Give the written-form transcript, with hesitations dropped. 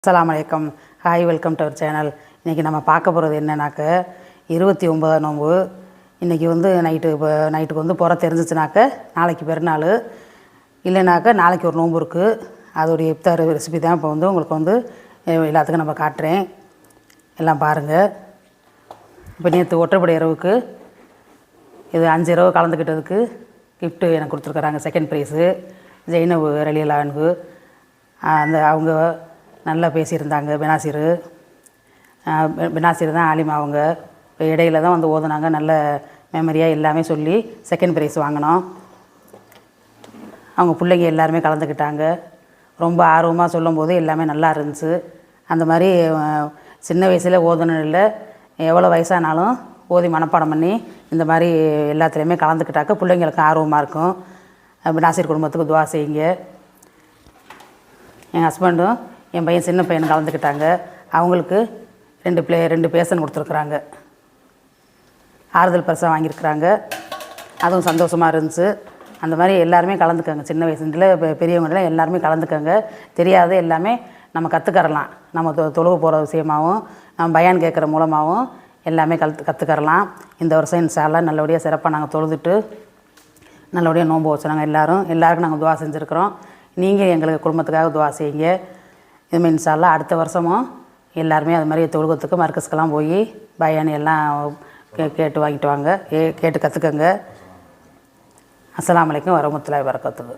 அஸ்ஸலாமு அலைக்கும். Hi, welcome to our channel. இன்றைக்கி நம்ம பார்க்க போகிறது என்னன்னாக்க 29 நோன்பு. இன்றைக்கி நைட்டுக்கு புற தெரிஞ்சிச்சுனாக்க நாளைக்கு பெருநாள், இல்லைனாக்கா நாளைக்கு ஒரு நோன்பு இருக்குது. அதோடைய இஃப்தார் ரெசிபி தான் இப்போ உங்களுக்கு எல்லாத்துக்கும் நம்ம காட்டுறேன். எல்லாம் பாருங்கள். இப்போ நேற்று ஒற்றைப்படை இரவுக்கு இது 5 இரவு கலந்துக்கிட்டதுக்கு கிஃப்ட்டு எனக்கு கொடுத்துருக்குறாங்க. செகண்ட் ப்ரைஸு ஜெயினபு ரலியல்லாஹு. அவங்க நல்லா பேசியிருந்தாங்க. பெனாசிர் தான் ஆலிமா. அவங்க இடையில தான் ஓதுனாங்க. நல்ல மெமரியாக எல்லாமே சொல்லி செகண்ட் ப்ரைஸ் வாங்கினோம். அவங்க பிள்ளைங்க எல்லாருமே கலந்துக்கிட்டாங்க. ரொம்ப ஆர்வமாக சொல்லும்போது எல்லாமே நல்லா இருந்துச்சு. அந்த மாதிரி சின்ன வயசில் ஓதணும் இல்லை, எவ்வளோ வயசானாலும் ஓதி மனப்பாடம் பண்ணி இந்த மாதிரி எல்லாத்துலேயுமே கலந்துக்கிட்டாக்க பிள்ளைங்களுக்கு ஆர்வமாக இருக்கும். பெனாசிர் குடும்பத்துக்கு துவா செய்யுங்க. என் ஹஸ்பண்டும் என் பையன் சின்ன பையன் கலந்துக்கிட்டாங்க. அவங்களுக்கு 2 பேசன் கொடுத்துருக்குறாங்க. ஆறுதல் பரிசாக வாங்கியிருக்கிறாங்க. அதுவும் சந்தோஷமாக இருந்துச்சு. அந்த மாதிரி எல்லாருமே கலந்துக்கங்க. சின்ன வயசுல பெரியவங்களாம் எல்லாருமே கலந்துக்கங்க. தெரியாத எல்லாமே நம்ம கற்றுக்கறலாம். நம்ம தொழுவு போகிற விஷயமாகவும் நம்ம பயான் கேட்குற மூலமாகவும் எல்லாமே கற்றுக்கறலாம். இந்த வருஷம் இன்ஷா அல்லாஹ் நல்லபடியாக சிறப்பாக நாங்கள் தொழுதுட்டு நல்லபடியாக நோன்பு வச்சோம். எல்லாருக்கும் நாங்கள் துவா செஞ்சுருக்குறோம். நீங்கள் எங்களுக்கு குடும்பத்துக்காக துவா செய்யுங்க. இதுமாதிரி இன்ஷா அல்லாஹ் அடுத்த வருஷமும் எல்லாருமே அது மாதிரி தொழுகத்துக்கு மர்கஸ்க்கெல்லாம் போய் பயான் எல்லாம் கேட்டு வாங்கிட்டு வாங்க. கேட்டு கற்றுக்கங்க. அஸ்ஸலாமு அலைக்கும் வரஹ்மத்துல்லாஹி வபரகாத்துஹு.